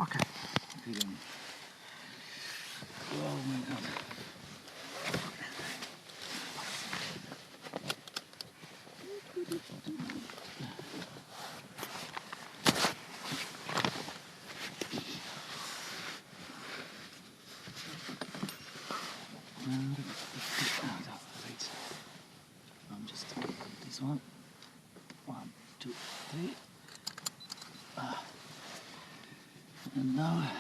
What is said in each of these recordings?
Okay. Okay then. Oh my god. Wait. I'm just this one. 1, 2, 3. And now.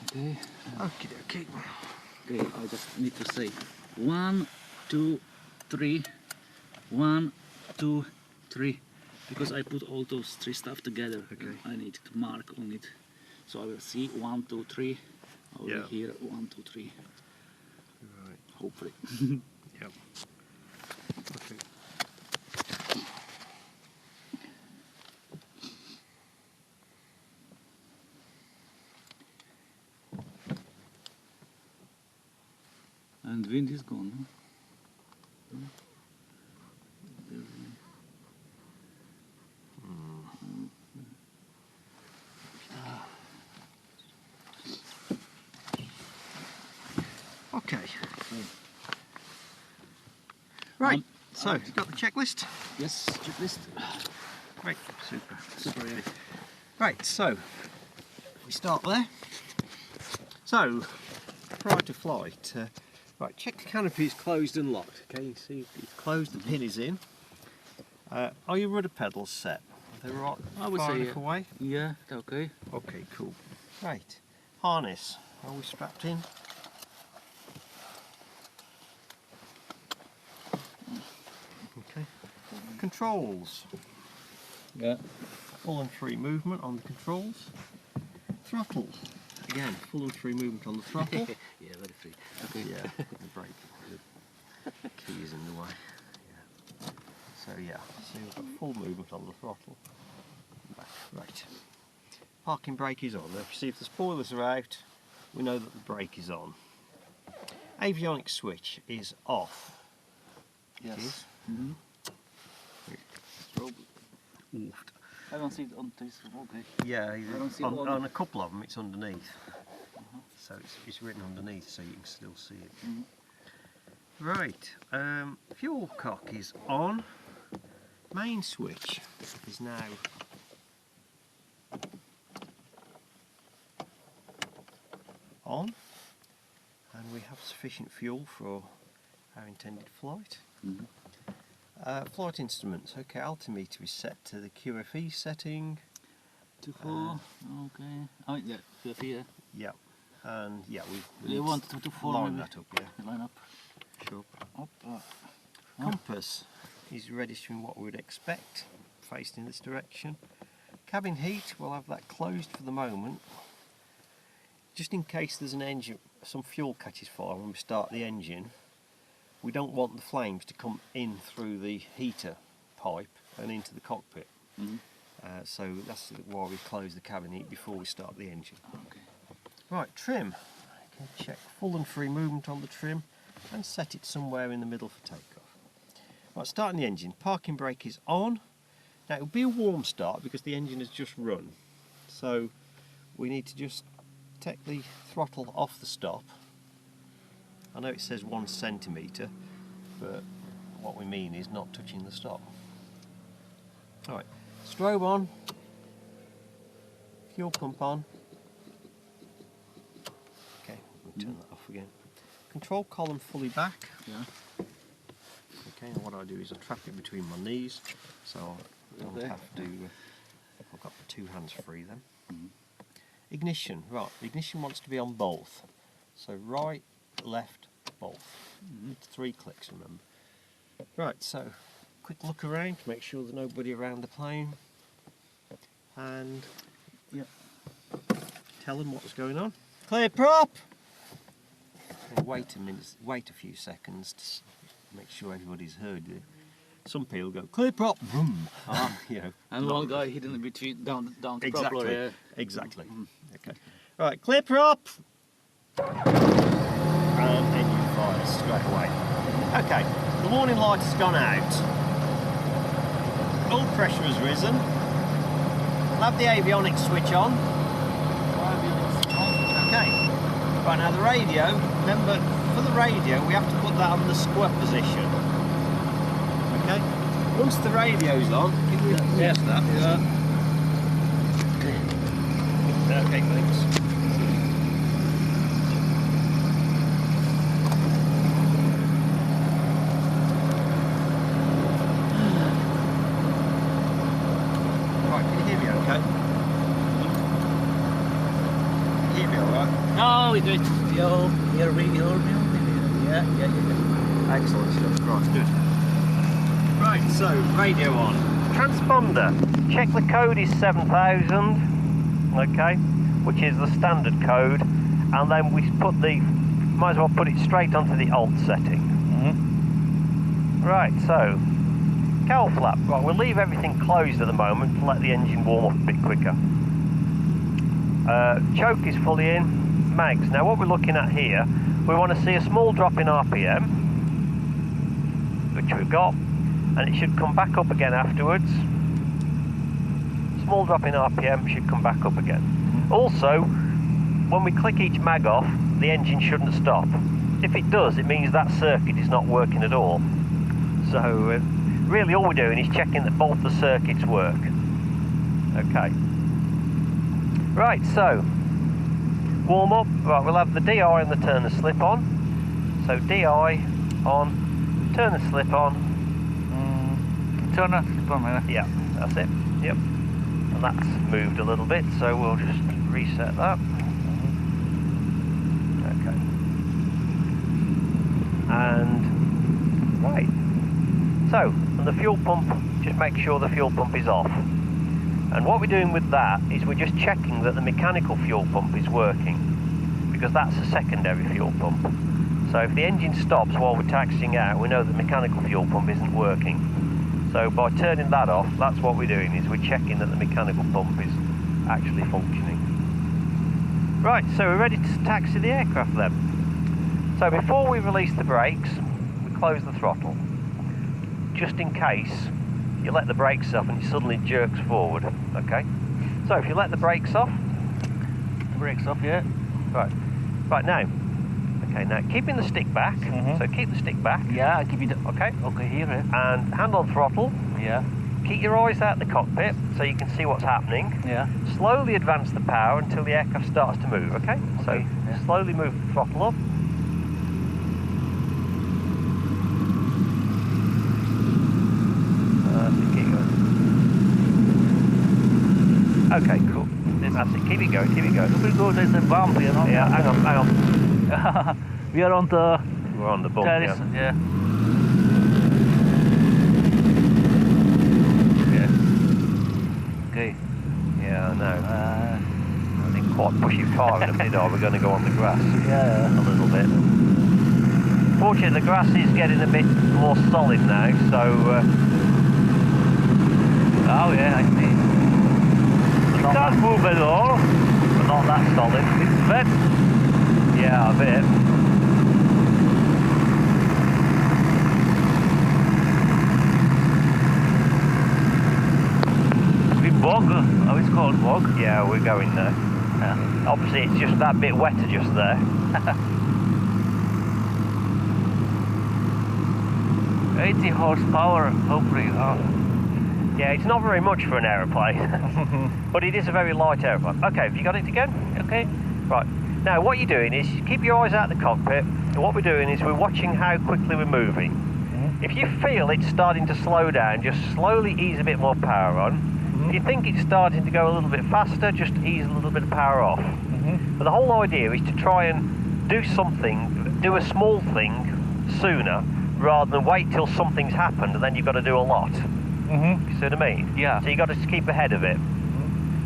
Okay. Okay. Okay, I just need to say 1, 2, 3. 1, 2, 3. Because I put all those 3 stuff together. Okay. I need to mark on it. So I will see 1, 2, 3. Over Yeah. here 1, 2, 3. Right. Hopefully. Yep. Okay. And wind is gone. Huh? Okay. Right. So, you got the checklist? Yes, checklist. Great. Super. Super, yeah. Right. So, we start there. So, prior to flight, right, check the canopy is closed and locked. Okay, you see it's closed, the pin is in. Are your rudder pedals set? Are they right I would far say enough away? Yeah, okay. Okay, cool. Right, harness, are we strapped in? Okay. Controls, Yeah. full and free movement on the controls. Throttle, again, full and free movement on the throttle. Yeah, very free. Okay. Yeah, the brake. The key is in the way. Yeah. So yeah, so you've got full movement on the throttle. Back. Right. Parking brake is on. Now, if you see if the spoilers are out, we know that the brake is on. Avionics switch is off. Yes. It is. Mm-hmm. Oof. I don't see it on this. Okay. Yeah, don't see on a couple of them it's underneath. Uh-huh. So it's written underneath so you can still see it. Mm-hmm. Right, fuel cock is on. Main switch is now on, and we have sufficient fuel for our intended flight. Mm-hmm. Flight instruments, okay, altimeter is set to the QFE setting. 2, 4. Okay. Oh yeah, here. Yeah, and yeah, we You need want to 4 line maybe? that up, yeah. Line up. Sure. Up. Compass is registering what we would expect, faced in this direction. Cabin heat, we'll have that closed for the moment, just in case there's an engine, some fuel catches fire when we start the engine. We don't want the flames to come in through the heater pipe and into the cockpit. Mm-hmm. So that's why we close the cabin heat before we start the engine. Okay. Right, trim. I can check full and free movement on the trim and set it somewhere in the middle for takeoff. Right, starting the engine. Parking brake is on. Now it'll be a warm start because the engine has just run. So we need to just take the throttle off the stop. I know it says 1 centimetre, but what we mean is not touching the stop. Alright, strobe on, fuel pump on. Okay, we'll turn that off again. Control column fully back. Yeah. Okay, and what I do is I trap it between my knees, so I don't Okay. have to. I've got the 2 hands free then. Mm-hmm. Ignition, right, the ignition wants to be on both. So right, left, both. Mm-hmm. It's 3 clicks, remember. Right, so quick look around to make sure there's nobody around the plane, and Yeah. tell them what's going on. Clear prop! And wait a minute, wait a few seconds to make sure everybody's heard you. Some people go, clear prop, vroom. You know, And one guy hidden in between, down the exactly, propeller. Yeah. exactly. Mm. Okay. Right, clear prop! And engine fires straight away. Okay, the warning light has gone out. Oil pressure has risen. we'll have the avionics switch on. Okay. Right, now the radio, remember, for the radio, we have to put that on the square position. Okay? Once the radio's on, can we Yes, that? yeah. Okay, thanks. Right, can you hear me okay? Can you hear me alright? No, we do it. Here we go. Yeah. Excellent stuff. Right, good. Right, so radio on. Transponder. Check the code is 7000. Okay, which is the standard code, and then we might as well put it straight onto the alt setting. Right, so cowl flap. Right, we'll leave everything closed at the moment to let the engine warm up a bit quicker. Choke is fully in. Mags. Now what we're looking at here, we want to see a small drop in RPM, which we've got, and it should come back up again afterwards. Small drop in RPM should come back up again. Also, when we click each mag off, the engine shouldn't stop. If it does, it means that circuit is not working at all. So really all we're doing is checking that both the circuits work. Okay. Right, so warm up. Right, we'll have the DI and the turner slip on. So DI on, turner slip on. Turner slip on, yeah, that's it. Yep. And that's moved a little bit, so we'll just reset that. Okay. And right. So, and the fuel pump, just make sure the fuel pump is off. And what we're doing with that is we're just checking that the mechanical fuel pump is working, because that's a secondary fuel pump. So if the engine stops while we're taxiing out, we know the mechanical fuel pump isn't working. So by turning that off, that's what we're doing, is we're checking that the mechanical pump is actually functioning. Right, so we're ready to taxi the aircraft then. So before we release the brakes, we close the throttle. Just in case you let the brakes off and it suddenly jerks forward, okay? So if you let the brakes off, yeah. Right, right now, okay, now keeping the stick back, so keep the stick back. Yeah, I keep it, okay, here. And hand on throttle. Yeah. Keep your eyes out the cockpit so you can see what's happening. Yeah. Slowly advance the power until the aircraft starts to move, okay? So yeah. Slowly move the throttle up. Keep going. Okay, cool. That's it, keep it going, keep it going. We go, there's a bump, you know? Yeah, hang on. We are on the... We're on the bump, terrace, yeah. Okay. Yeah, I know. I didn't quite push it far enough, did I? We're going to go on the grass. Yeah. A little bit. Fortunately, the grass is getting a bit more solid now, so... Oh yeah, I see. It can't move at all. But not that solid. It's wet. Yeah, a bit. We bog, how it's called, bog? Yeah, we're going there. Yeah. Obviously, it's just that bit wetter just there. 80 horsepower, hopefully. Yeah, it's not very much for an aeroplane, but it is a very light aeroplane. Okay, have you got it again? Okay. Right. Now, what you're doing is you keep your eyes out the cockpit, and what we're doing is we're watching how quickly we're moving. If you feel it's starting to slow down, just slowly ease a bit more power on. If you think it's starting to go a little bit faster, just ease a little bit of power off. But the whole idea is to try and do something, do a small thing sooner, rather than wait till something's happened and then you've got to do a lot. You see what I mean? Yeah. So you've got to keep ahead of it.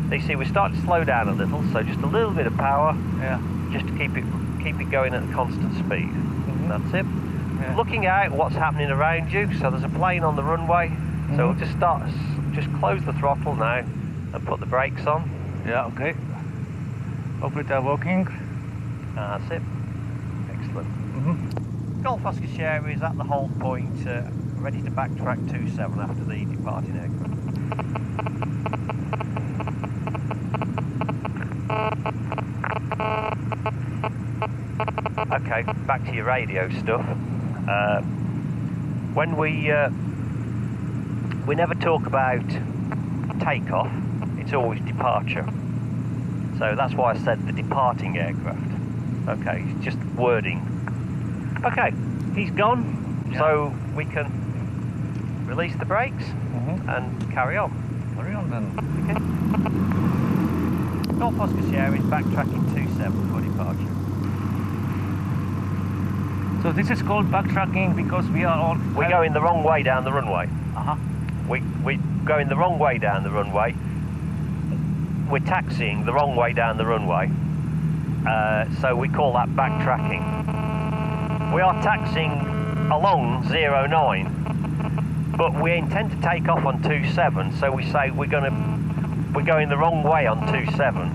So you see, we're starting to slow down a little, so just a little bit of power, just to keep it going at a constant speed. That's it. Yeah. Looking out what's happening around you, so there's a plane on the runway, so we'll just close the throttle now and put the brakes on. Yeah, okay. Hopefully they're working. That's it. Excellent. Golf Oskar Sierra is at the hold point, ready to backtrack 27 after the departing aircraft. Okay, back to your radio stuff. When we never talk about takeoff, it's always departure. So that's why I said the departing aircraft. Okay, it's just wording. Okay, he's gone, so we can release the brakes and carry on. Carry on then. Okay. Golf Oskar Sierra is backtracking 27 for departure. So this is called backtracking because we are on... We're going the wrong way down the runway. We're going the wrong way down the runway. We're taxiing the wrong way down the runway. So we call that backtracking. We are taxiing along 09, but we intend to take off on 27, so we say we're going the wrong way on 27.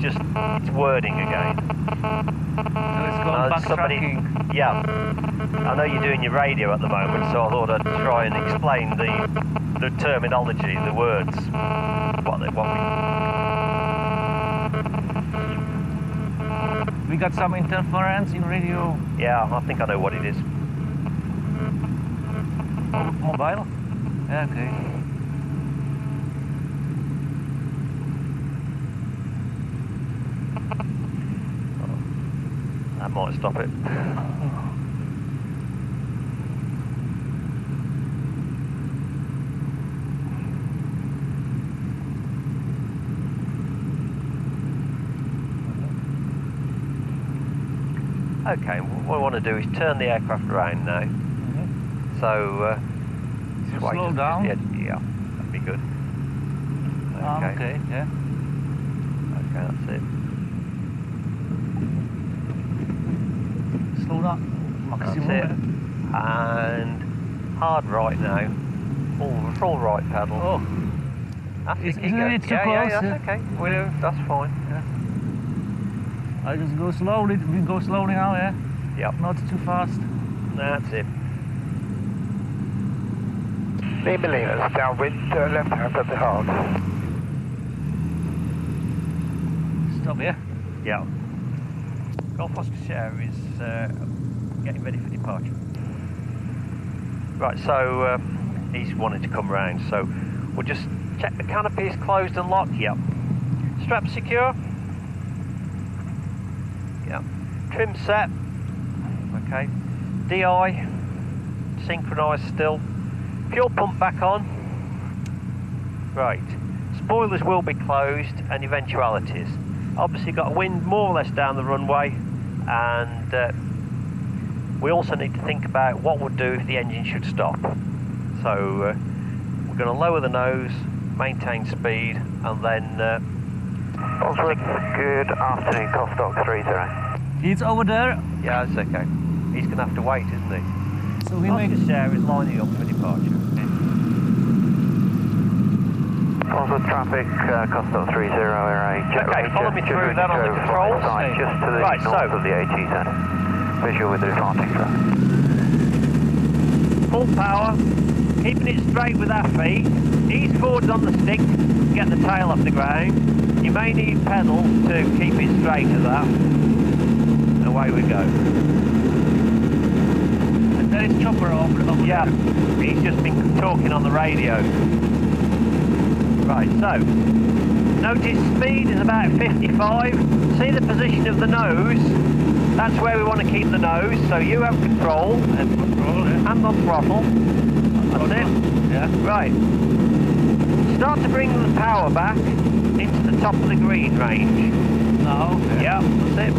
It's wording again. So it's called backtracking. Yeah, I know you're doing your radio at the moment, so I thought I'd try and explain the terminology, the words, We got some interference in radio. Yeah, I think I know what it is. Mobile? Yeah, okay. That might stop it. Okay, what I want to do is turn the aircraft around now. So, slow down? Yeah, that'd be good. Okay, yeah. Okay, that's it. Slow down. Maximum. That's it. And hard right now. Full right pedal. Oh. Isn't it too close? Yeah, that's okay. That's fine. Yeah. I just go slowly. We go slowly now, yeah? Yep. Not too fast. That's it. Leaders, downwind, left hand at the hard. Stop here. Yeah. Golf Oskar Sierra is getting ready for departure. Right, so he's wanting to come round, so we'll just check the canopy is closed and locked. Yep. Strap secure. Yep. Trim set. Okay. DI synchronised still. Fuel pump back on. Right. Spoilers will be closed and eventualities. Obviously got a wind more or less down the runway, and we also need to think about what we'll do if the engine should stop. So we're going to lower the nose, maintain speed, and then... Oswald, good afternoon, Costock 30. He's over there. Yeah, it's okay. He's going to have to wait, isn't he? So we make... Oskar Sierra is lining up for departure. Oswald traffic, Costock 30, area. Okay, follow me through that on the controls. Just to the north of the AT10. Visual with the departing zone. Full power, keeping it straight with our feet. Ease forwards on the stick to get the tail off the ground. You may need pedal to keep it straight as that. Away we go. And there is chopper over Yeah, there. he's just been talking on the radio. Right, so, notice speed is about 55. See the position of the nose? That's where we want to keep the nose, so you have control. And control, yeah. Hand on throttle. That's it. Yeah. Right. Start to bring the power back into the top of the green range. Now, okay. Yeah, that's it.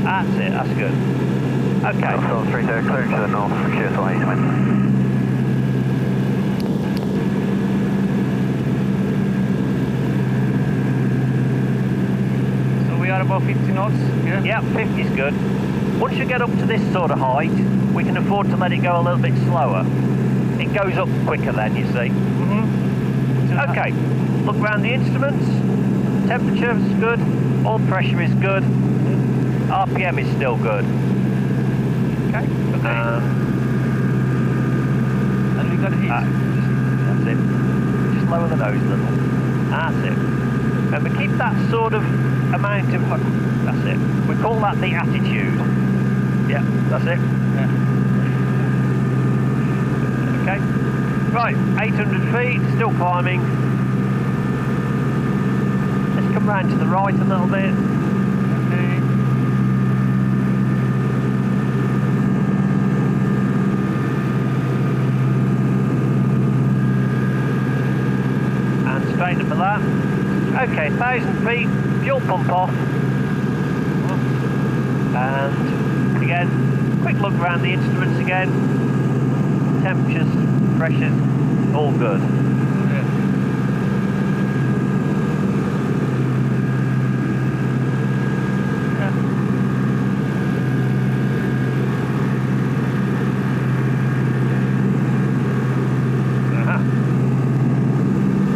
That's it, that's good. Okay. Costock 30, clearing to the north, sheer to east wind. About 50 knots, yeah? Yeah, 50 is good. Once you get up to this sort of height, we can afford to let it go a little bit slower. It goes up quicker then, you see. Okay, look around the instruments. Temperature is good. Oil pressure is good. RPM is still good. Okay. And we got heat. That's it. Just lower the nose a little. That's it. And we keep that sort of amount of, that's it. We call that the attitude. Yeah, that's it. Yeah. Okay. Right, 800 feet, still climbing. Let's come round to the right a little bit. Okay. And straighten up at that. Okay, 1,000 feet, fuel pump off. And again, quick look around the instruments again. Temperatures, pressures, all good. Yeah. Yeah.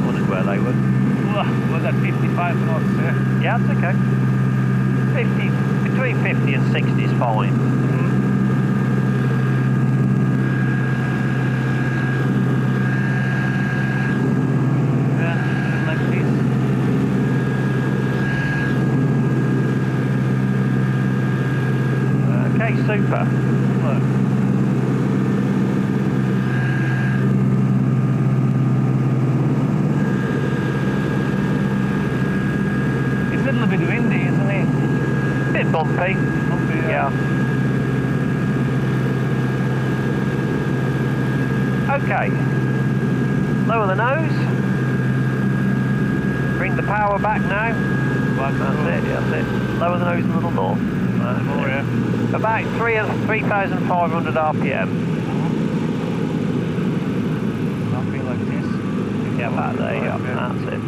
Wondered where they were. We're at 55 knots, yeah. Yeah, that's okay. 50, between 50 and 60 is fine. Yeah, like this. Okay, super. Look. It's a little bit windy, isn't it? Bit bumpy. Bumpy, Yeah. Okay. Lower the nose. Bring the power back now. That's it, that's it. Lower the nose a little more. More, yeah. About 3,500 RPM. Something like this. Yeah, about there, yeah, that's it.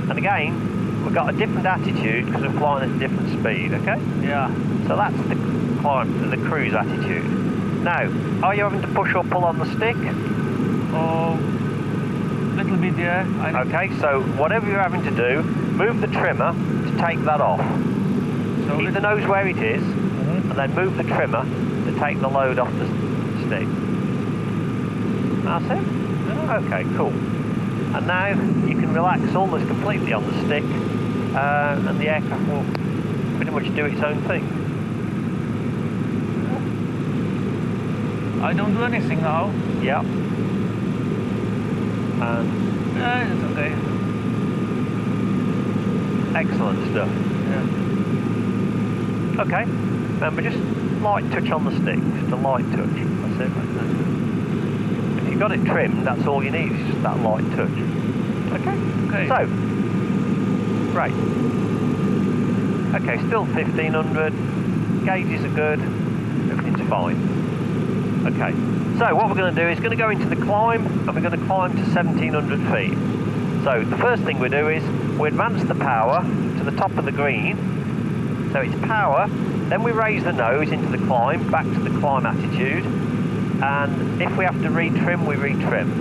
And again, we've got a different attitude because we're flying at a different speed, okay? Yeah. So that's the climb, the cruise attitude. Now, are you having to push or pull on the stick? Oh, little bit, yeah. Okay, so whatever you're having to do, move the trimmer to take that off. So Keep the nose where it is, and then move the trimmer to take the load off the stick. That's it? Yeah. Okay, cool. And now you can relax almost completely on the stick, and the aircraft will pretty much do its own thing. I don't do anything now. Yeah. Yeah, it's okay. Excellent stuff. Yeah. Okay, remember just light touch on the stick, just a light touch. That's it. If you've got it trimmed, that's all you need, is just that light touch. Okay. Okay. So, right. Okay, still 1500. Gauges are good. Everything's fine. Okay. So what we're going to do is going to go into the climb, and we're going to climb to 1700 feet. So the first thing we do is we advance the power to the top of the green. So it's power, then we raise the nose into the climb, back to the climb attitude, and if we have to retrim, we retrim.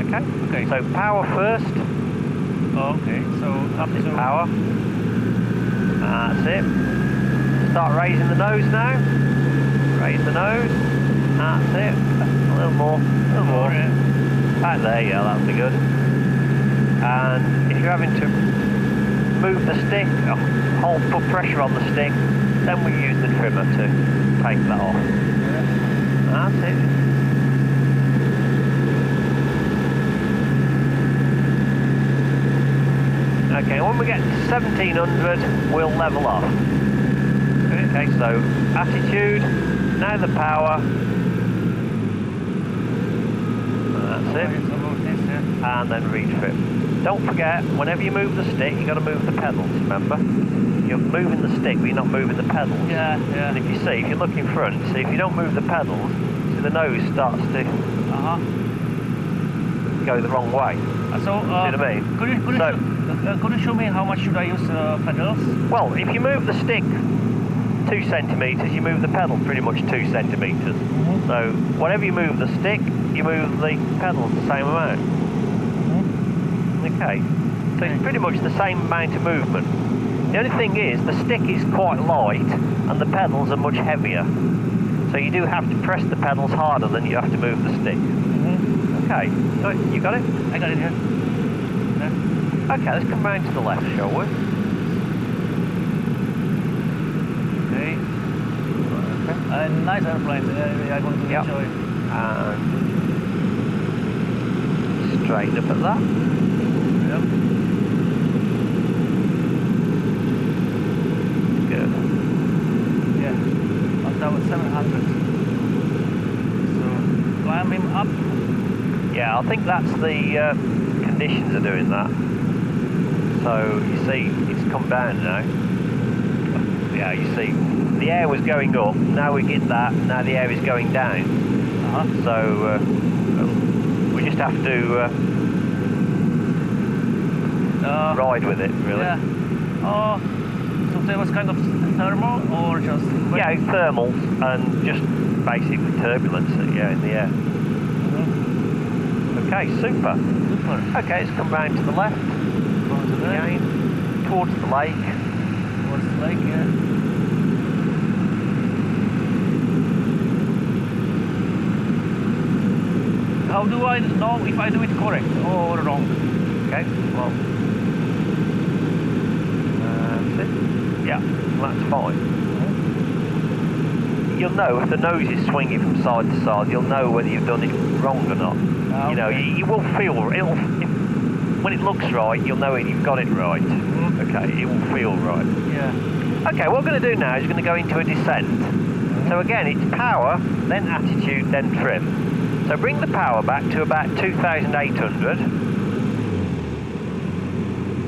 Okay? Okay. So power first. Oh, okay. So up This to power. That's it. Start raising the nose now. Raise the nose. That's it. A little more. A little more. Yeah. Back there, yeah, that'll be good. And if you're having to move the stick, put pressure on the stick, then we use the trimmer to take that off. That's it. Okay, when we get to 1700, we'll level off. Okay, so attitude, now the power. That's it. And then retrim. Don't forget, whenever you move the stick, you've got to move the pedals, remember? You're moving the stick, but you're not moving the pedals. Yeah, yeah. And if you see, if you look in front, see, if you don't move the pedals, see the nose starts to go the wrong way. So, See what I mean? Could you show me how much should I use pedals? Well, if you move the stick 2 centimetres, you move the pedal pretty much 2 centimetres. So, whenever you move the stick, you move the pedals the same amount. Okay, so it's pretty much the same amount of movement. The only thing is, the stick is quite light and the pedals are much heavier. So you do have to press the pedals harder than you have to move the stick. Okay, so you got it? I got it, yeah. Okay, let's come round to the left, shall we? Okay. Okay. Nice airplane. I'm going to Yep. enjoy. And straighten up at that. Yep. Good. Yeah. 1,700. So climbing up. Yeah, I think that's the conditions are doing that. So you see, it's come down now. Yeah, you see, the air was going up. Now we get that. Now the air is going down. So we just have to ride with it, really. Yeah. Oh, so there was kind of thermal or just? Yeah, thermals and just basically turbulence. Yeah, in the air. Okay, super. Okay, let's come round to the left. Again, towards the lake. Towards the lake, yeah. How do I know if I do it correct or wrong? Okay, well, that's it. Yeah, that's fine. You'll know if the nose is swinging from side to side. You'll know whether you've done it wrong or not. Okay. You know, you will feel when it looks right. You'll know you've got it right. Okay, it will feel right. Yeah. Okay, what we're going to do now is we're going to go into a descent. So again, it's power, then attitude, then trim. So bring the power back to about 2,800.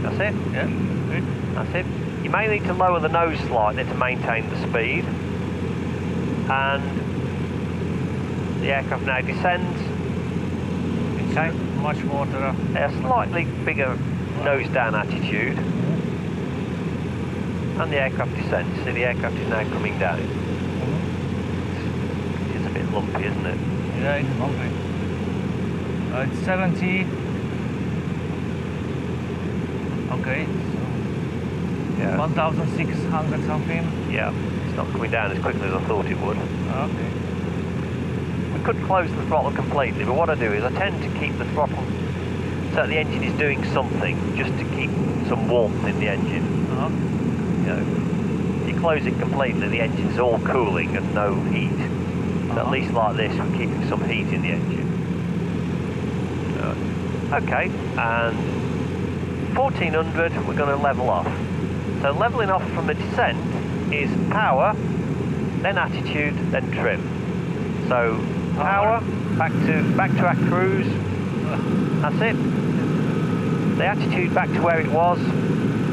That's it. Yeah. Good. That's it. You may need to lower the nose slightly to maintain the speed. And the aircraft now descends. Okay. Much water. A slightly bigger nose down attitude. And the aircraft descends. See, the aircraft is now coming down. It's a bit lumpy, isn't it? Yeah, it's bumpy. It's 70. Okay. Yeah. 1,600 something. Yeah. It's not coming down as quickly as I thought it would. Okay. We could close the throttle completely, but what I do is I tend to keep the throttle so that the engine is doing something, just to keep some warmth in the engine. You know, if you close it completely, the engine's all cooling and no heat. So at least like this, we're keeping some heat in the engine. Okay, and 1,400, we're going to level off. So leveling off from the descent is power, then attitude, then trim. So power, back to our cruise. That's it. The attitude back to where it was.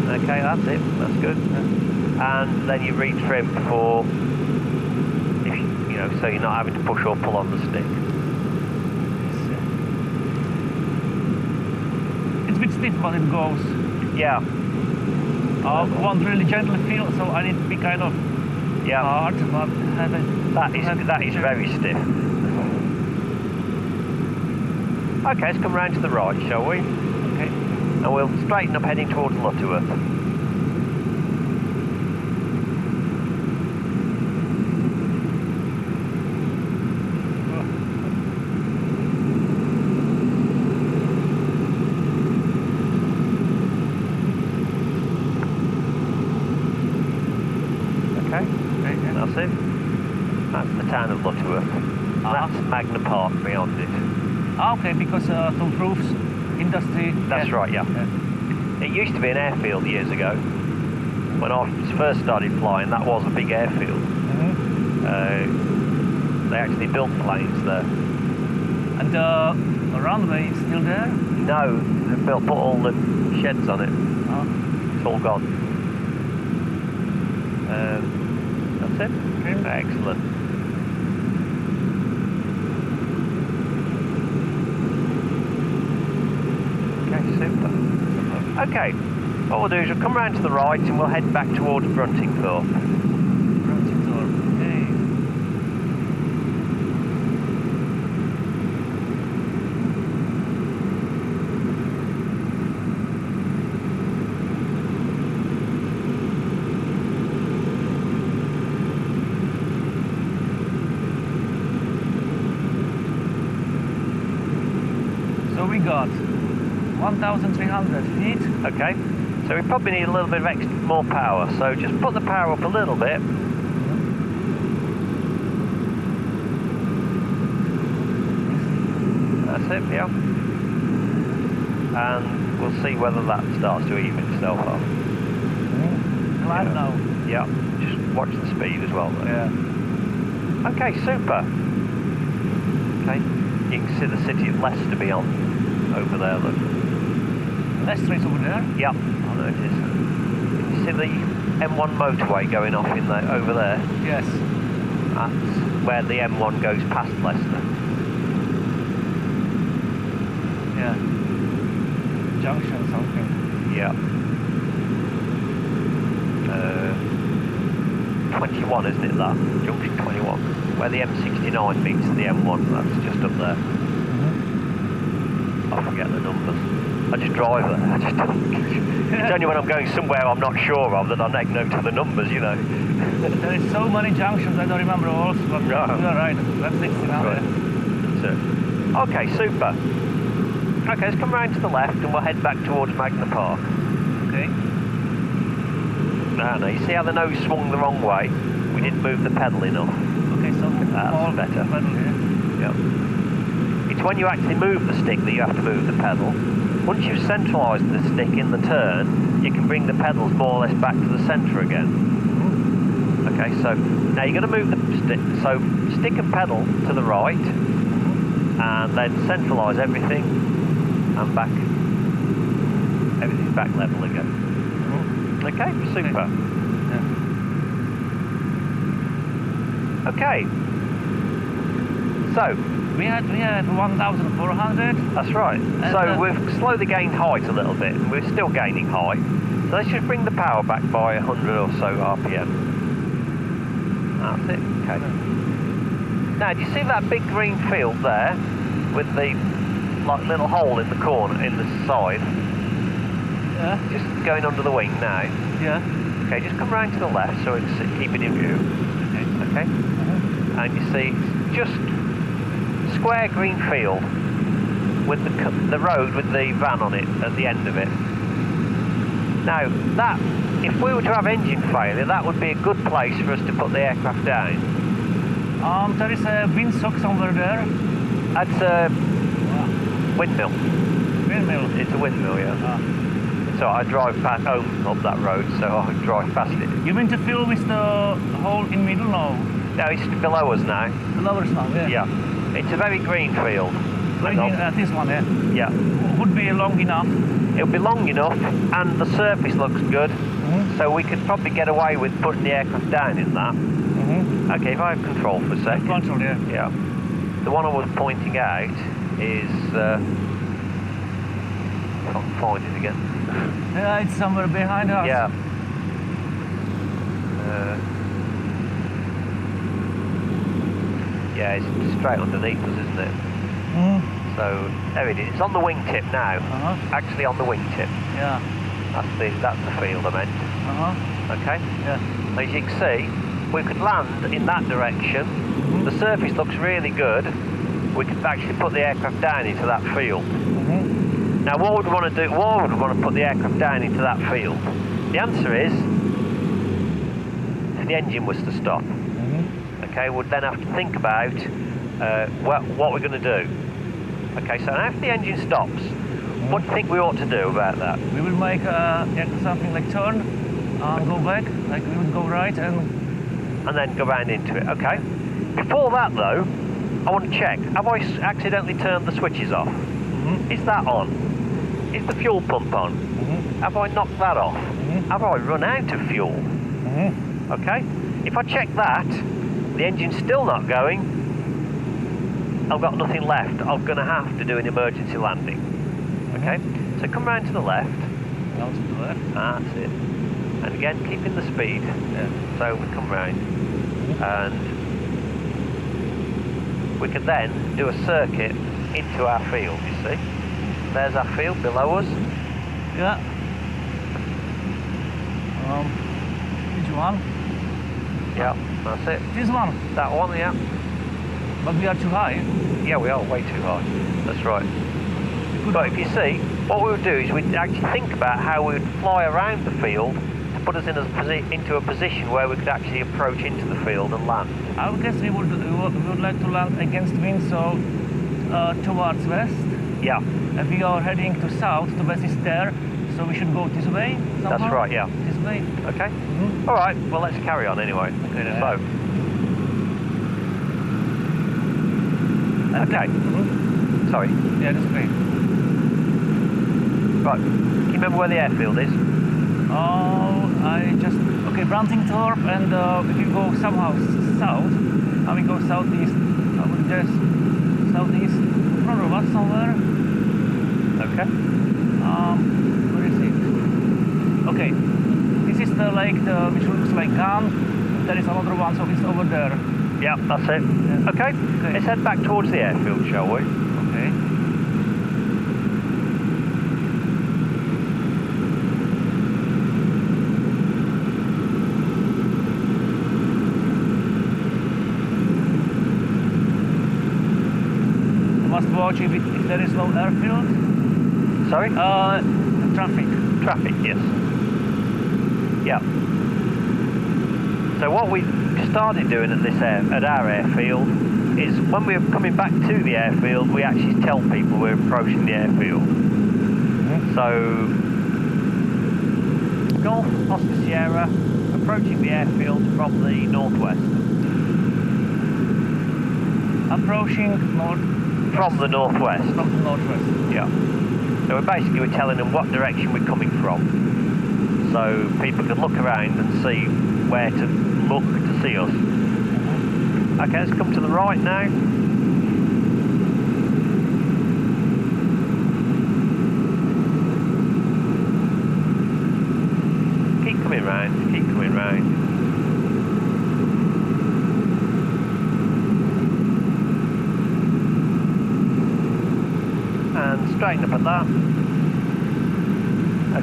Okay, that's it. That's good. And then you retrim for, you know, so you're not having to push or pull on the stick. It's a bit stiff, but it goes. Yeah. I want really gentle feel, so I need to be kind of hard, but have it. That is very stiff. Okay, let's come round to the right, shall we? Okay. And we'll straighten up heading towards Lutherworth. Okay, that's it. That's the town of Lutherworth. That's Magna Park beyond it. Okay, because to improve industry. That's right, yeah. It used to be an airfield years ago. When I first started flying, that was a big airfield. They actually built planes there. And the runway is still there? No, they've put all the sheds on it. It's all gone. That's it. Excellent. Okay, super. Okay, what we'll do is we'll come round to the right and we'll head back towards Bruntingthorpe. Bruntingthorpe, okay. So we got 1,300 feet. Okay, so we probably need a little bit of more power, so just put the power up a little bit. That's it, yeah. And we'll see whether that starts to even itself up. Glad now. Yeah, just watch the speed as well though. Yeah. Okay, super. Okay, you can see the city of Leicester beyond over there, look. Leicester is over there? Yep, I know it is. Can you see the M1 motorway going off in there, over there? Yes. That's where the M1 goes past Leicester. Yeah. Junction something. Yeah. 21, isn't it, that? Junction 21. Where the M69 meets the M1, that's just up there. I forget the numbers. I just drive there. I just don't. It's only when I'm going somewhere I'm not sure of that I make note of the numbers, you know. There is so many junctions, I don't remember all, but No. you're right. That's 69. Right. That's it. Okay, super. Okay, let's come round to the left and we'll head back towards Magna Park. Okay. No, you see how the nose swung the wrong way? We didn't move the pedal enough. Okay, so That's all better. pedal here. Yep. It's when you actually move the stick that you have to move the pedal. Once you've centralised the stick in the turn, you can bring the pedals more or less back to the centre again. Okay, so now you're going to move the stick. So stick and pedal to the right, and then centralise everything, and back. Everything's back level again. Okay, super. Yeah. Okay. So We had 1,400. that's right. So we've slowly gained height a little bit, and we're still gaining height. So let's just bring the power back by 100 or so RPM. That's it. Okay. Now, do you see that big green field there, with the like little hole in the corner, in the side? Yeah. Just going under the wing now. Yeah. Okay, just come round to the left so it's keep it in view. Okay. And you see just square green field with the road with the van on it at the end of it. Now that, if we were to have engine failure, that would be a good place for us to put the aircraft down. There is a windsock somewhere there. That's a windmill. Windmill. It's a windmill, yeah. So I drive past home up that road, so I drive past it. You mean to fill with the hole in middle now? No, it's below us now. The lowers now, yeah. Yeah. It's a very green field. Very green, this one, yeah. Yeah. Would be long enough. It'll be long enough, and the surface looks good, so we could probably get away with putting the aircraft down in that. Okay, if I have control for a second. Control, yeah. Yeah. The one I was pointing out is... I can't find it again. Yeah, it's somewhere behind us. Yeah. Yeah, it's straight underneath us, isn't it? So, there it is. It's on the wingtip now. Actually on the wingtip. Yeah. That's the field I meant. Okay? Yeah. As you can see, we could land in that direction. The surface looks really good. We could actually put the aircraft down into that field. Now what would we want to do? Why would we want to put the aircraft down into that field? The answer is, if the engine was to stop, okay, we'd then have to think about what we're going to do. Okay, so now if the engine stops, what do you think we ought to do about that? We will make something like turn, go back, like we would go right and then go round into it. Okay. Before that though, I want to check, have I accidentally turned the switches off? Is that on? Is the fuel pump on? Have I knocked that off? Have I run out of fuel? Okay. If I check that, the engine's still not going, I've got nothing left. I'm going to have to do an emergency landing. Okay. So come round to the left. Down to the left. That's it. And again, keeping the speed. Yeah. So we come round, and we can then do a circuit into our field, you see. There's our field below us. Yeah. Which one? Yeah, that's it. This one. That one, yeah. But we are too high. Yeah, we are way too high. That's right. But if you see, what we would do is we'd actually think about how we would fly around the field to put us into a position where we could actually approach into the field and land. I would guess we would like to land against wind, so towards west. Yeah. And we are heading to south, the west is there, so we should go this way somehow? That's right, yeah. This way. Okay. All right, well, let's carry on anyway. Okay, then. So. Okay. Sorry. Yeah, that's great. Right. Can you remember where the airfield is? Okay, Bruntingthorpe, and if you go somehow south, and we go southeast, I would guess southeast, in front of us somewhere. Okay. Where is it? Okay, this is the lake which looks like gun. There is another one, so it's over there. Yeah, that's it. Yeah. Okay. Let's head back towards the airfield, shall we? Okay. Must watch if there is no airfield. Sorry? The traffic. Traffic, yes. Yeah. So what we started doing at our airfield is when we're coming back to the airfield, we actually tell people we're approaching the airfield. So, Golf Oskar Sierra, approaching the airfield from the northwest. Approaching north. From the northwest. From the northwest. Yeah. So we're telling them what direction we're coming from, so people can look around and see where to look to see us. Okay, let's come to the right now. Keep coming round, keep coming round. And straighten up at that.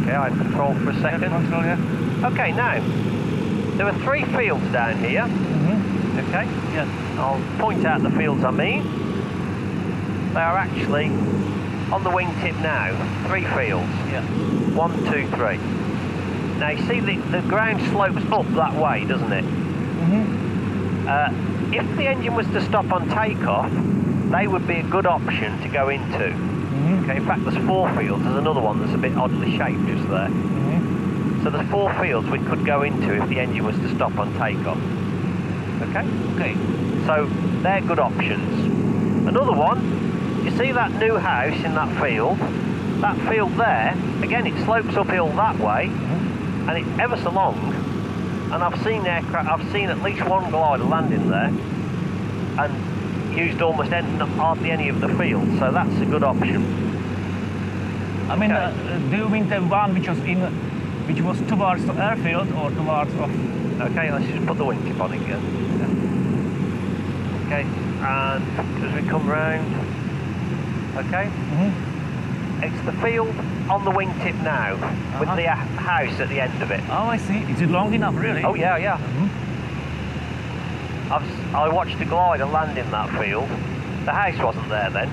Okay, I have control for a second. Control, yeah. Okay, now, there are 3 fields down here. Okay? Yes. I'll point out the fields I mean. They are actually on the wingtip now. 3 fields. Yeah. 1, 2, 3. Now you see the ground slopes up that way, doesn't it? If the engine was to stop on takeoff, they would be a good option to go into. Okay, in fact there's 4 fields. There's another one that's a bit oddly shaped just there. So there's 4 fields we could go into if the engine was to stop on takeoff. Okay? Okay. So they're good options. Another one, you see that new house in that field? That field there, again it slopes uphill that way, and it's ever so long, and I've seen at least one glider landing there, and used almost hardly any of the fields, so that's a good option. I mean, do you mean the one which was towards the airfield or towards? Okay, let's just put the wingtip on again. Okay, and as we come round, okay, it's the field on the wingtip now, with the house at the end of it. Oh, I see. Is it long enough, really? Oh yeah, yeah. I watched a glider land in that field. The house wasn't there then,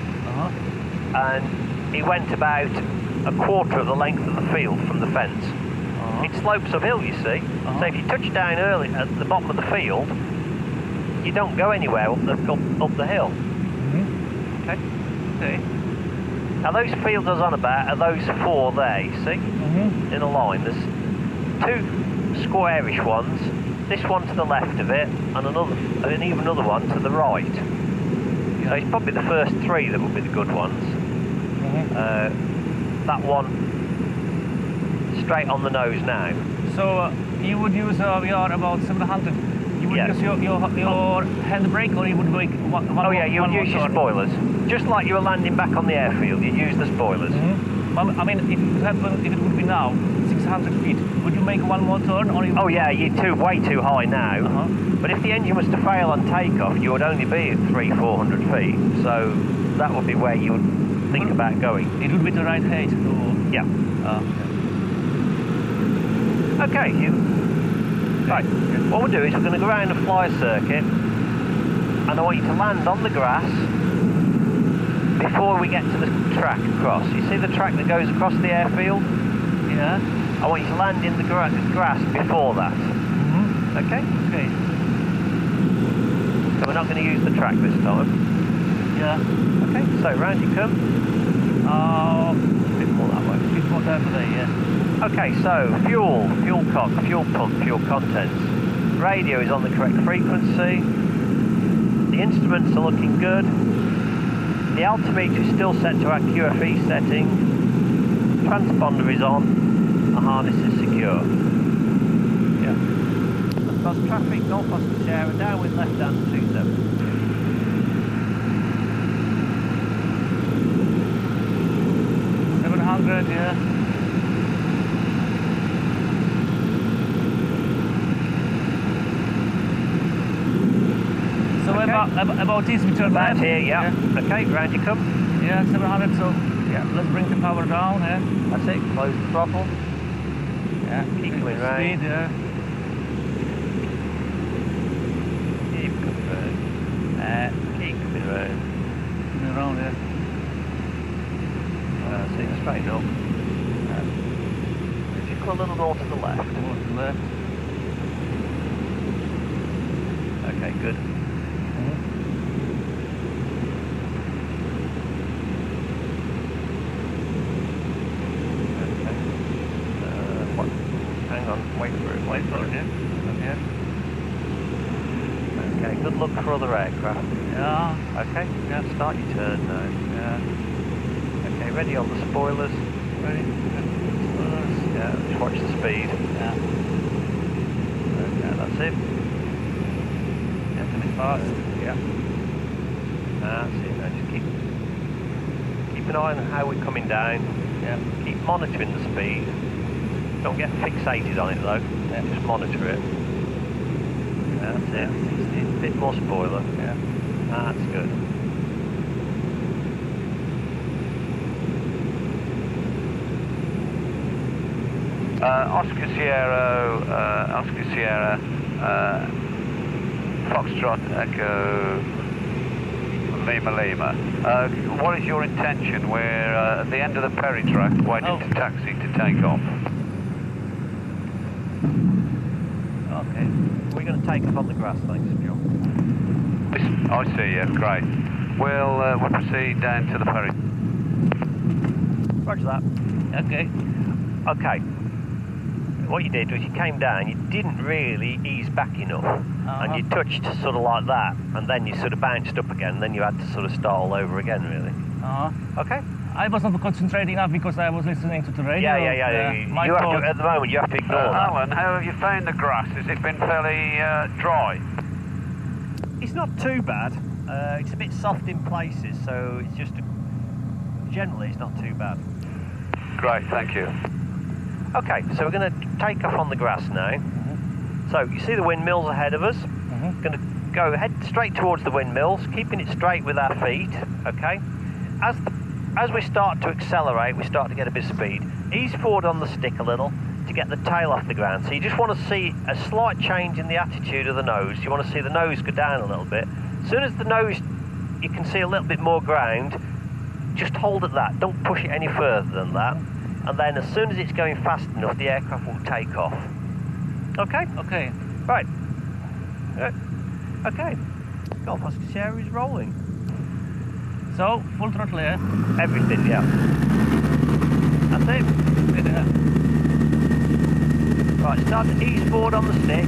and it went about a quarter of the length of the field from the fence. It slopes uphill, you see. So if you touch down early at the bottom of the field, you don't go anywhere up the hill. Okay. Okay. Now those fields I was on about are those 4 there, you see, in a line. There's 2 squarish ones. This one to the left of it, and even another one to the right. So it's probably the first 3 that will be the good ones. That one straight on the nose now. So you would use we are about 700. You would use your handbrake, or you would make one? Oh yeah, you would use your spoilers. Just like you were landing back on the airfield, you'd use the spoilers. I mean, if it would be now 600 feet, would you make one more turn, or you? Oh yeah, you're way too high now. But if the engine was to fail on takeoff, you would only be at 300-400 feet. So that would be where you would think about going. It would be the right height. Yeah. Okay. Right. What we'll do is we're going to go around and fly a circuit, and I want you to land on the grass before we get to the track across. You see the track that goes across the airfield? Yeah. I want you to land in the grass before that. Mm-hmm. Okay? Okay. So we're not going to use the track this time. Yeah. Okay, so round you come. A bit more that way. A bit more that way, yeah. Okay, so fuel, fuel cock, fuel pump, fuel contents. Radio is on the correct frequency. The instruments are looking good. The altimeter is still set to our QFE setting. Transponder is on. The harness is secure. Yeah. Across traffic, North Oskar Sierra, downwind left hand 27. 700, yeah. So Okay. about this we turn About left. here, yeah. Okay, round you come. Yeah, 700, so yeah, let's bring the power down, yeah. That's it, close the throttle. Yeah, Keep bring going the round. speed, yeah. Keep coming round. Keep coming round. Coming around, yeah. That's it, straighten up. If you go a little more to the left. More to the left. Okay, good. What? Hang on, wait for it, Wait for it, yeah. Okay. Okay, good luck for other aircraft. Yeah. Okay, yeah, start your turn now. Yeah. Okay, ready on the spoilers. Ready? Yeah, just watch the speed. Yeah. Okay, that's it. Yeah, a bit fast. Yeah. That's it, now just keep an eye on how we're coming down. Yeah. Keep monitoring the speed. Don't get fixated on it though. Yeah. Just monitor it. That's it. 16. Bit more spoiler. Yeah. That's good. Oskar Sierra, Foxtrot Echo Lima. What is your intention? We're at the end of the ferry track, waiting to taxi to take off. Okay. We're going to take off on the grass, thanks, John. I see you, great. We'll proceed down to the ferry. Roger that. Okay. Okay. What you did was you came down, you didn't really ease back enough, and you touched sort of like that, and then you sort of bounced up again, and then you had to sort of start all over again, really. Okay? I was not concentrating enough because I was listening to the radio. Yeah. My You have thoughts. to, at the moment, you have to ignore that. Allan, how have you found the grass? Has it been fairly dry? It's not too bad. It's a bit soft in places, so it's just generally it's not too bad. Great, thank you. Okay, so we're going to take off on the grass now. So you see the windmills ahead of us. Going to go head straight towards the windmills, keeping it straight with our feet. Okay. As we start to accelerate, we start to get a bit of speed. Ease forward on the stick a little to get the tail off the ground. So you just want to see a slight change in the attitude of the nose. You want to see the nose go down a little bit. As soon as the nose, you can see a little bit more ground, just hold at that. Don't push it any further than that. And then as soon as it's going fast enough, the aircraft will take off. Okay? Okay. Right. Okay. Golf Oskar Sierra is rolling. So, full throttle, yeah? Everything, yeah. That's it. Right, start to ease forward on the stick.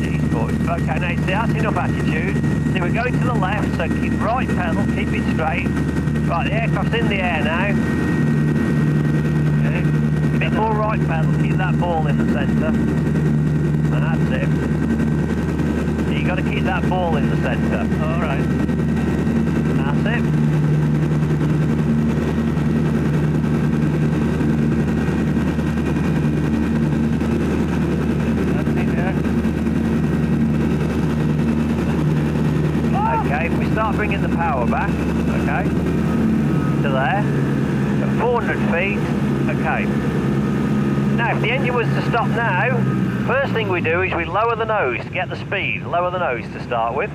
Ease forward. Okay, now that's enough attitude. See, we're going to the left, so keep right pedal, keep it straight. Right, the aircraft's in the air now. Okay. A bit more right pedal, keep that ball in the centre. And that's it. You've got to keep that ball in the centre. Alright. That's it. That's it, yeah. Okay, if we start bringing the power back, okay, to there, at 400 feet, okay. Now, if the engine was to stop now, first thing we do is we lower the nose to get the speed, lower the nose to start with.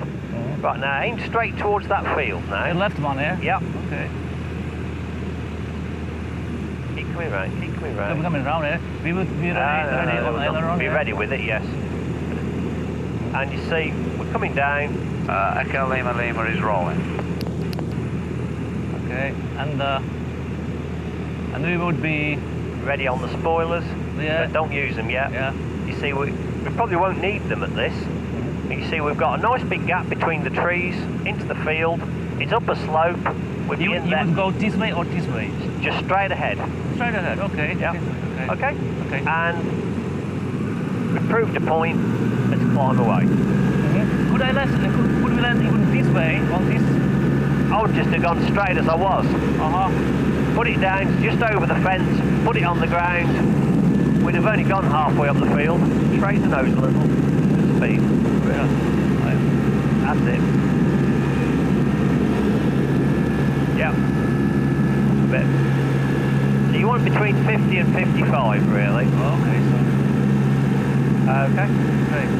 Right, now aim straight towards that field now. The left one, yeah? Yep. Okay. coming round, keep coming round. We're coming round here. We would be ready on aileron. Be ready with it, yes. And you see, we're coming down. Echo Lima Lima is rolling. Okay, and we would be ready on the spoilers, yeah. but don't use them yet. Yeah. You see, we probably won't need them at this. You see, we've got a nice big gap between the trees into the field. It's up a slope. We'll be in there. You would go this way or this way? Just straight ahead. Straight ahead, okay. Yeah. Okay. Okay. And we've proved a point. Let's climb away. Could we land even this way on this? I would just have gone straight as I was. Put it down just over the fence. Put it on the ground. We'd have only gone halfway up the field. Raise the nose a little. Speed. Yeah. That's it. Yeah. A bit. So you want between 50 and 55, really. Okay, so. Okay. Great.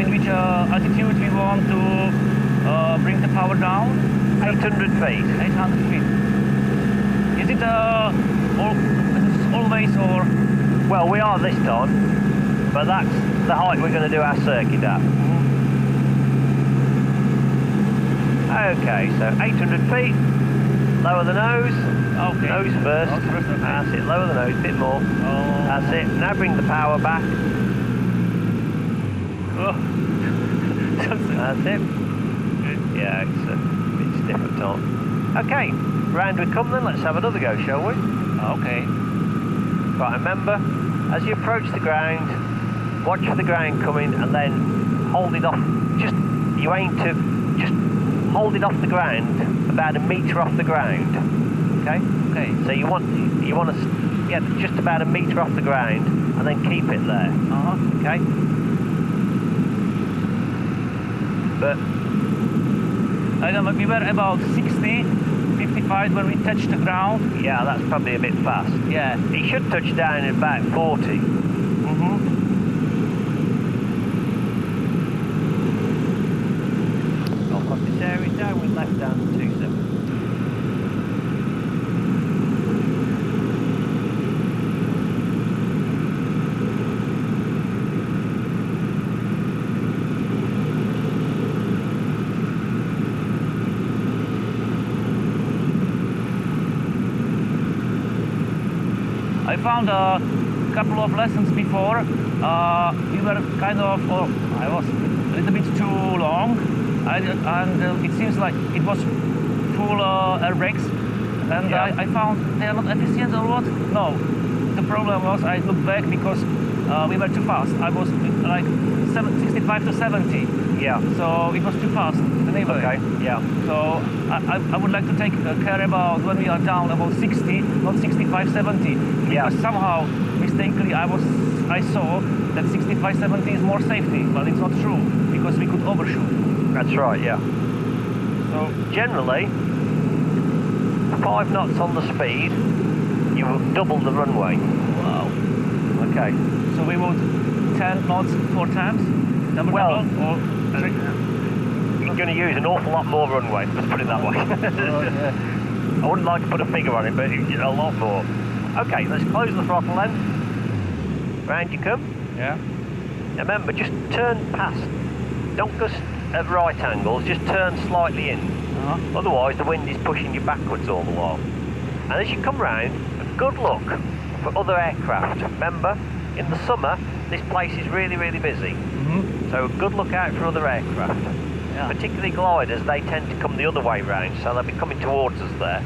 Which altitude we want to bring the power down? 800 feet. 800 feet. Is it always or? Well, we are this time, but that's the height we're going to do our circuit at. Okay, so 800 feet. Lower the nose. Okay. Nose first. Okay. That's it. Lower the nose. A bit more. That's it. Now bring the power back. That's it. Yeah, it's a bit stiff at times. Okay, round we come then. Let's have another go, shall we? Okay. Right, remember, as you approach the ground, watch for the ground coming and then hold it off. You aim to just hold it off the ground, about a metre off the ground. Okay? Okay. So you want to, yeah, just about a metre off the ground and then keep it there. Okay? But I don't know, we were about 60, 55 when we touched the ground. Yeah, that's probably a bit fast. Yeah. It should touch down at about 40. Got this area down with left down to 27. I found a couple of lessons before. We were kind of, I was a little bit too long, and it seems like it was full air brakes, and yeah. I found they are not efficient or what? No, the problem was I looked back because we were too fast. I was like 65 to 70. Yeah. So it was too fast anyway. Okay. Yeah. So I would like to take care about when we are down about 60, not 65, 70. Because somehow, mistakenly, I saw that 65, 70 is more safety, but it's not true because we could overshoot. That's right. Yeah. So generally, 5 knots on the speed, you will double the runway. Wow. Okay. So we would 10 knots 4 times? Double, or you're going to use an awful lot more runway, let's put it that way. Yeah. I wouldn't like to put a figure on it, but a lot more. Okay, let's close the throttle then. Round you come. Yeah. Now remember, just turn past. Don't go at right angles, just turn slightly in. Otherwise the wind is pushing you backwards all the while. And as you come round, a good look for other aircraft. Remember, in the summer, this place is really, really busy. So a good look out for other aircraft. Yeah. Particularly gliders, they tend to come the other way round, so they'll be coming towards us there.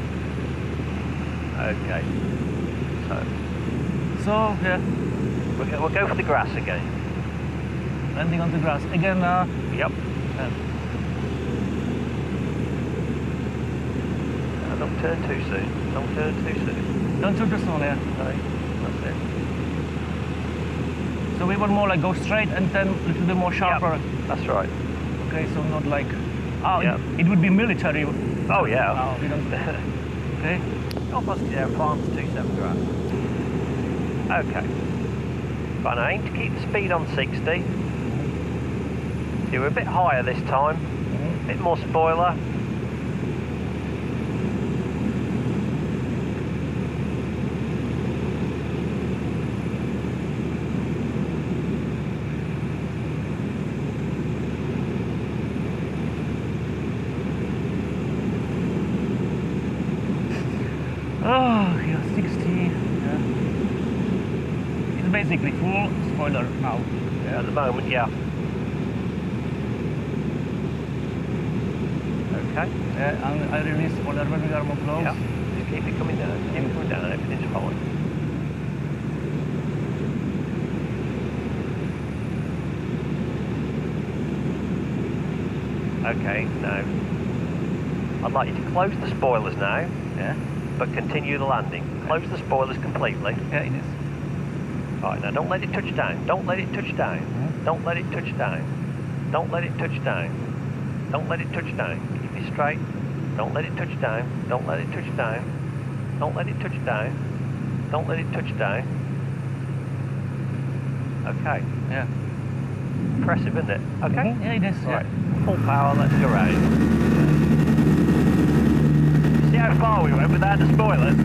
Okay. So yeah. We'll go for the grass again. Landing on the grass. Again, Yep. Don't turn too soon. Don't turn too soon. Don't turn too soon, yeah. No, that's it. So we want more like go straight and then a little bit more sharper. Yep. That's right. Okay, so not like Oh, Yeah. it would be military. Oh yeah. Oh, we don't. Okay. Oskar Sierra farms 27 grand. Okay. But I aim to keep the speed on 60. You were a bit higher this time. A bit more spoiler. Oh, yeah, 60. Yeah. It's basically full spoiler now. Yeah, at the moment, yeah. Okay. Yeah, and I release spoiler when we are more close. Yeah. Just keep it coming down. Keep it coming down. Everything's fine. Okay, now I'd like you to close the spoilers now, Yeah. but continue the landing. Close the spoilers completely. Yeah, it is. Right, now don't let it touch down. Don't let it touch down. Don't let it touch down. Don't let it touch down. Don't let it touch down. Keep it straight. Don't let it touch down. Don't let it touch down. Don't let it touch down. Don't let it touch down. Okay. Yeah. Impressive, isn't it? Okay. Yeah, it is. Right. Full power, let's go round. See how far we went without the spoilers?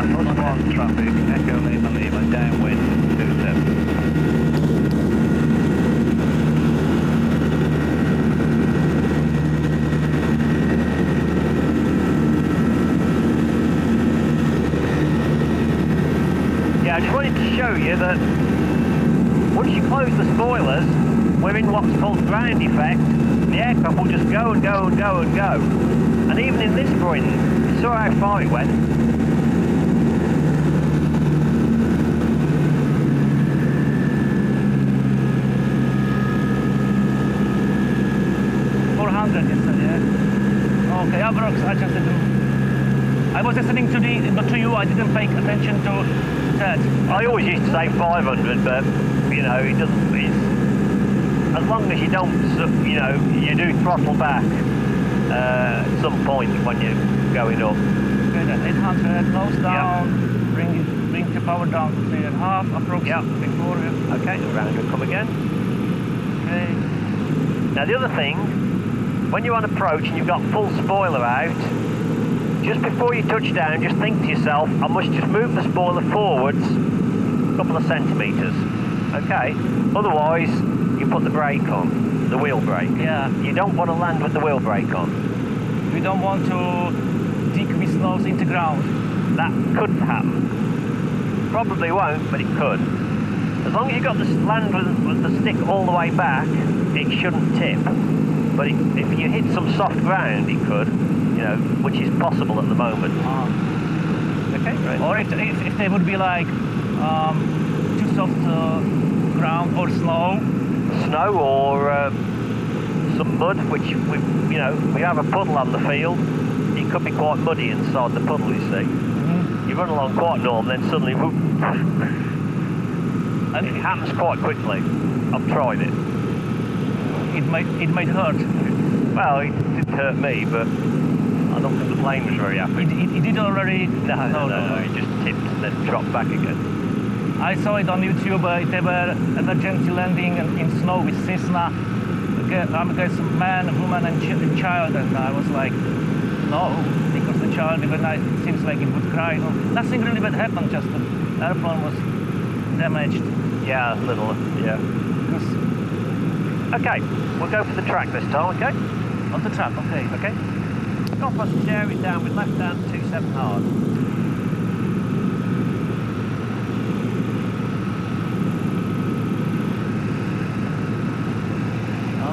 +1 traffic, Echo Lima Lima, downwind 27. Yeah, I just wanted to show you that once you close the spoilers, we're in what's called ground effect. The aircraft will just go and go and go and go. And even in this point, you saw how far it went. 400, you said, yeah? Okay, approx, I just didn't. I was listening to to you, I didn't pay attention to that. I always used to say 500, but, you know, it doesn't, as long as you don't, you know, you do throttle back at some point when you're going up. Okay, then 800, close down, bring the power down to 3.5, approx. Yeah. Before. Yeah. Okay, around and come again. Okay. Now the other thing, when you're on approach and you've got full spoiler out, just before you touch down, just think to yourself, I must just move the spoiler forwards a couple of centimetres. Okay? Otherwise, you put the brake on, the wheel brake. Yeah. You don't want to land with the wheel brake on. We don't want to dig with nose into ground. That could happen. Probably won't, but it could. As long as you've got the land with the stick all the way back, it shouldn't tip. But if you hit some soft ground, it could, you know, which is possible at the moment. Okay, right. Or if they would be like too soft ground or snow. Snow or some mud, which we have a puddle on the field. It could be quite muddy inside the puddle, you see. You run along quite normal, then suddenly, whoop, and it happens quite quickly. I've tried it. It might hurt. Well, it didn't hurt me, but I don't think the plane was very happy. It did already. No, it just tipped and then dropped back again. I saw it on YouTube. They were emergency landing in snow with Cessna. I guess man, woman, and child, and I was like, no, because the child, even it seems like it would cry. No, nothing really bad happened. Just the airplane was damaged. Yeah, a little. Yeah. Okay, we'll go for the track this time. Okay. On the track. Okay. Okay. Oskar Sierra it down with left hand 27 hard.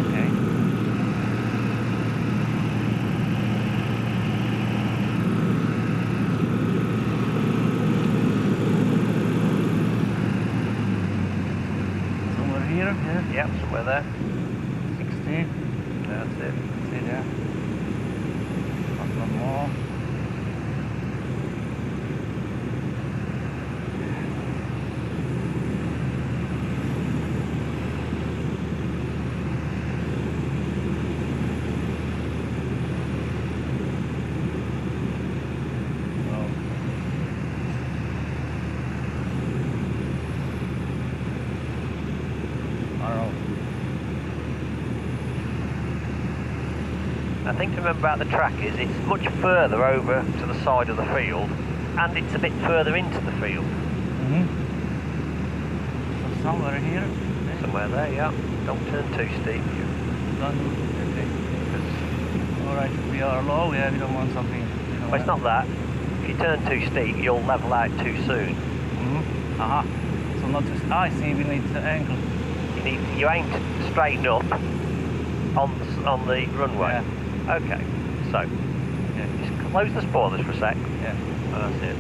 Okay. Somewhere here. Yeah. Yep, somewhere there. 60. That's it. See there. One more. I think to remember about the track is it's much further over to the side of the field, and it's a bit further into the field. So somewhere here. Somewhere there, yeah. Don't turn too steep. Alright, we are low, yeah, we don't want something. Well, it's not that. If you turn too steep, you'll level out too soon. Aha. So not just, I see, we need the angle. You ain't straighten up on the runway. Yeah. Okay, so Yeah. just close the spoilers for a sec. Yeah. That's it.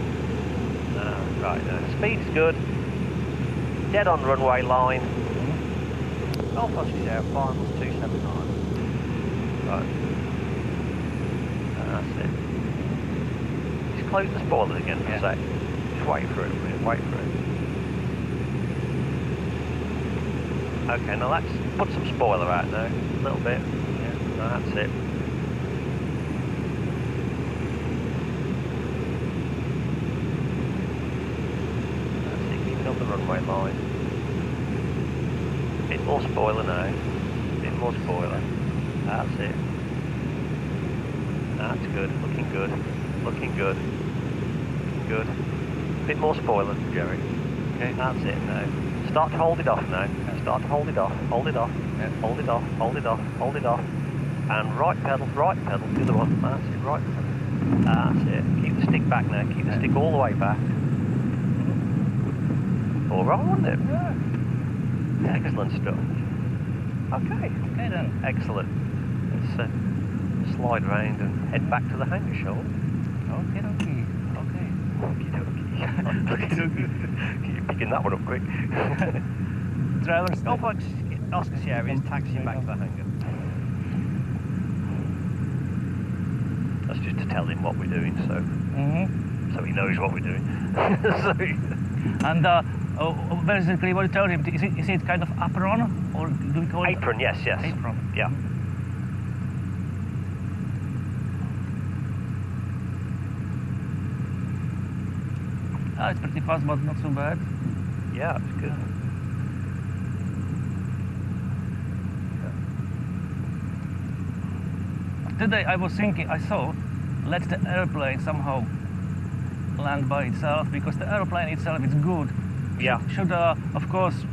Right, speed's good. Dead on runway line. Oskar Sierra, finals 279. Right. That's it. Just close the spoilers again for a sec. Just wait for it a minute, wait for it. Okay, now let's put some spoiler out now, a little bit. Yeah, that's it. That's it, keep it on the runway line. Bit more spoiler now, bit more spoiler. That's it. That's good, looking good, looking good, looking good. Bit more spoiler, Jerry. Okay, that's it now. Start to hold it off now. Start to hold it off, hold it off, hold it off, hold it off, hold it off. And right pedal, the other one. That's it, right pedal. That's it. Keep the stick back now, keep the stick all the way back. All right, wasn't it? Yeah. Excellent stuff. Okay, okay then. Excellent. Let's slide round and head back to the hangar, shall we? Okay, okay. You're picking that one up quick. Driver's Oskar Sierra is taxiing back to the hangar. That's just to tell him what we're doing, so he knows what we're doing. And basically, what you told him, is it kind of apron, or do we call it apron? Yes. Apron. Yeah. It's pretty fast, but not so bad. Yeah, it's good. Today I was thinking, I saw, let the airplane somehow land by itself, because the airplane itself is good. Yeah. Should, of course,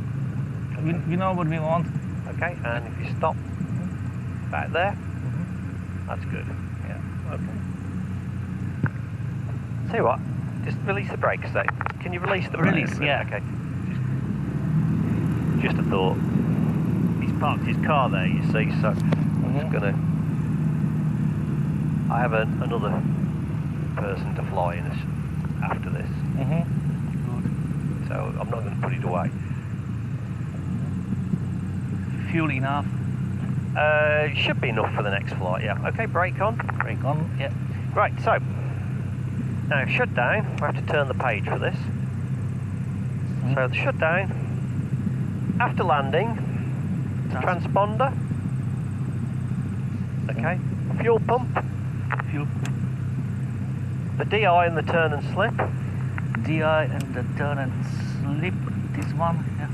we know what we want. Okay, and if you stop back there, that's good. Yeah. Okay. Tell you what, just release the brakes there. Can you release the brakes? Release, yeah. Okay. Just a thought. He's parked his car there, you see, so I'm just gonna. I have another person to fly in after this. Good. So I'm not going to put it away. Fuel enough. Should be enough for the next flight, yeah. Okay, brake on. Brake on, yeah. Right, so now shutdown. We have to turn the page for this. So the shutdown after landing, transponder. Okay, fuel pump. Fuel. The DI and the turn and slip. DI and the turn and slip. This one, yeah.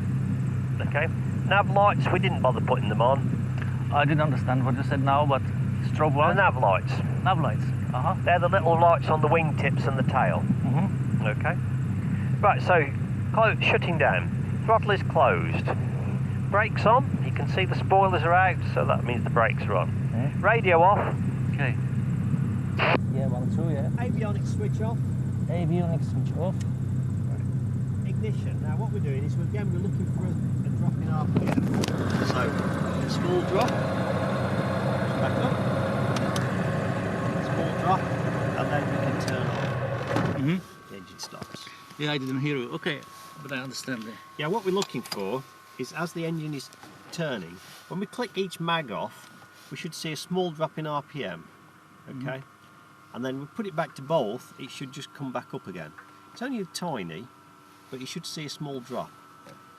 Okay. Nav lights, we didn't bother putting them on. I didn't understand what you said now, but strobe The lights. nav lights. Nav lights. They're the little lights on the wingtips and the tail. Okay. Right, so shutting down. Throttle is closed. Brakes on. You can see the spoilers are out, so that means the brakes are on. Radio off. Okay. Yeah, 1, 2, yeah. Avionics switch off. Avionics switch off. Ignition. Now what we're doing is we're looking for a drop in RPM. So a small drop. Back up. Small drop, and then we can turn on. The engine stops. Yeah, I didn't hear you. Okay, but I understand it. Yeah, what we're looking for is as the engine is turning, when we click each mag off, we should see a small drop in RPM. Okay, and then we put it back to both, it should just come back up again. It's only tiny, but you should see a small drop.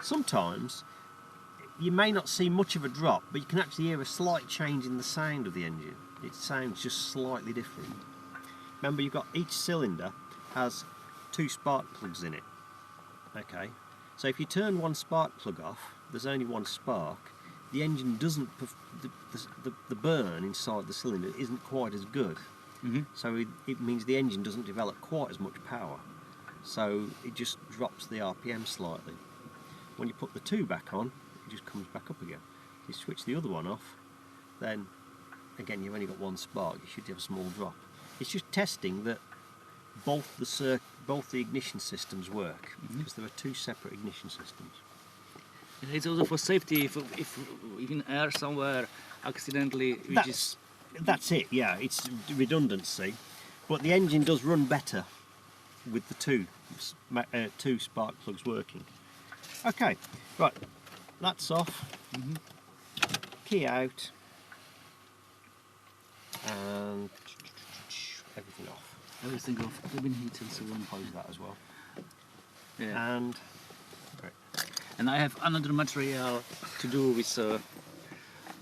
Sometimes you may not see much of a drop, but you can actually hear a slight change in the sound of the engine. It sounds just slightly different. Remember, you've got each cylinder has 2 spark plugs in it. Okay, so if you turn one spark plug off, there's only one spark. the engine doesn't, the burn inside the cylinder isn't quite as good. So it means the engine doesn't develop quite as much power. So it just drops the RPM slightly. When you put the 2 back on, it just comes back up again. If you switch the other one off, then again you've only got 1 spark, you should have a small drop. It's just testing that both the ignition systems work, because there are 2 separate ignition systems. It's also for safety if you can air somewhere accidentally. That's it, yeah, it's redundancy, but the engine does run better with the 2 spark plugs working. Okay, right, that's off, key out, and everything off. Everything off, cabin heat and so on. Close that as well. Yeah. And right. And I have another material to do with, you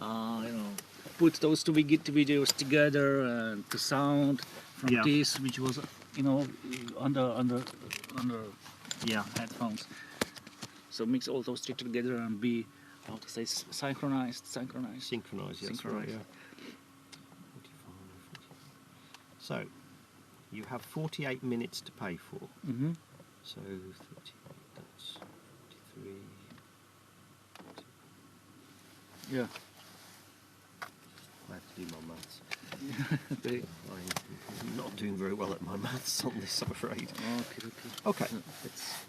know, put those 2 videos together and the sound from this, which was, you know, under headphones. So mix all those 3 together and be, how to say, synchronized. Synchronise, yes, right, yeah. So, you have 48 minutes to pay for. So, 38, that's 43. Yeah. I have to do my maths. I'm not doing very well at my maths on this, I'm afraid. Okay, let's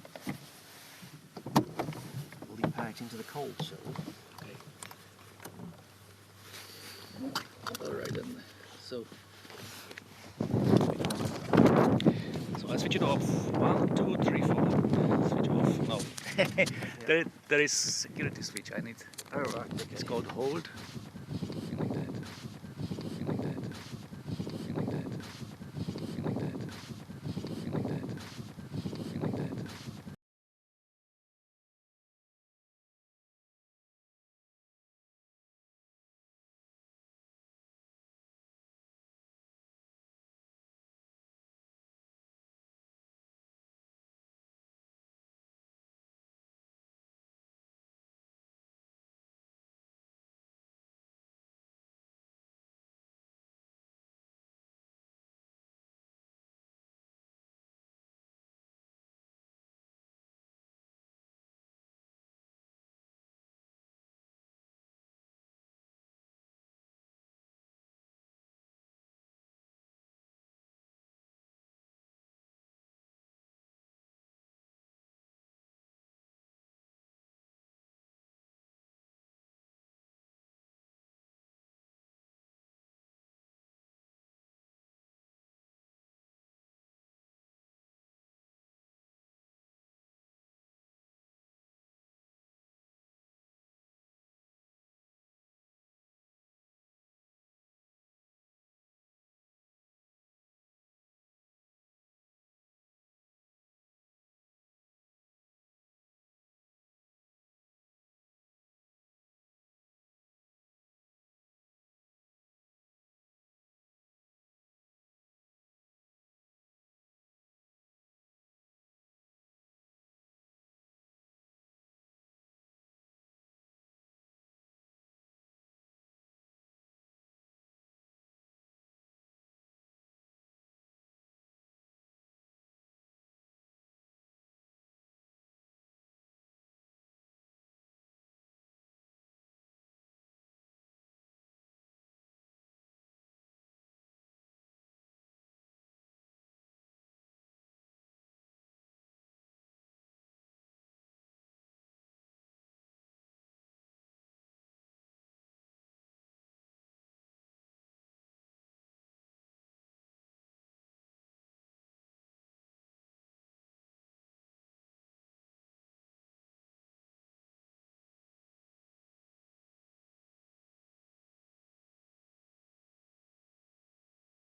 leap out into the cold zone. Alright then. So I switch it off. 1, 2, 3, 4. Switch off. No. There is security switch I need. Oh right. It's called hold.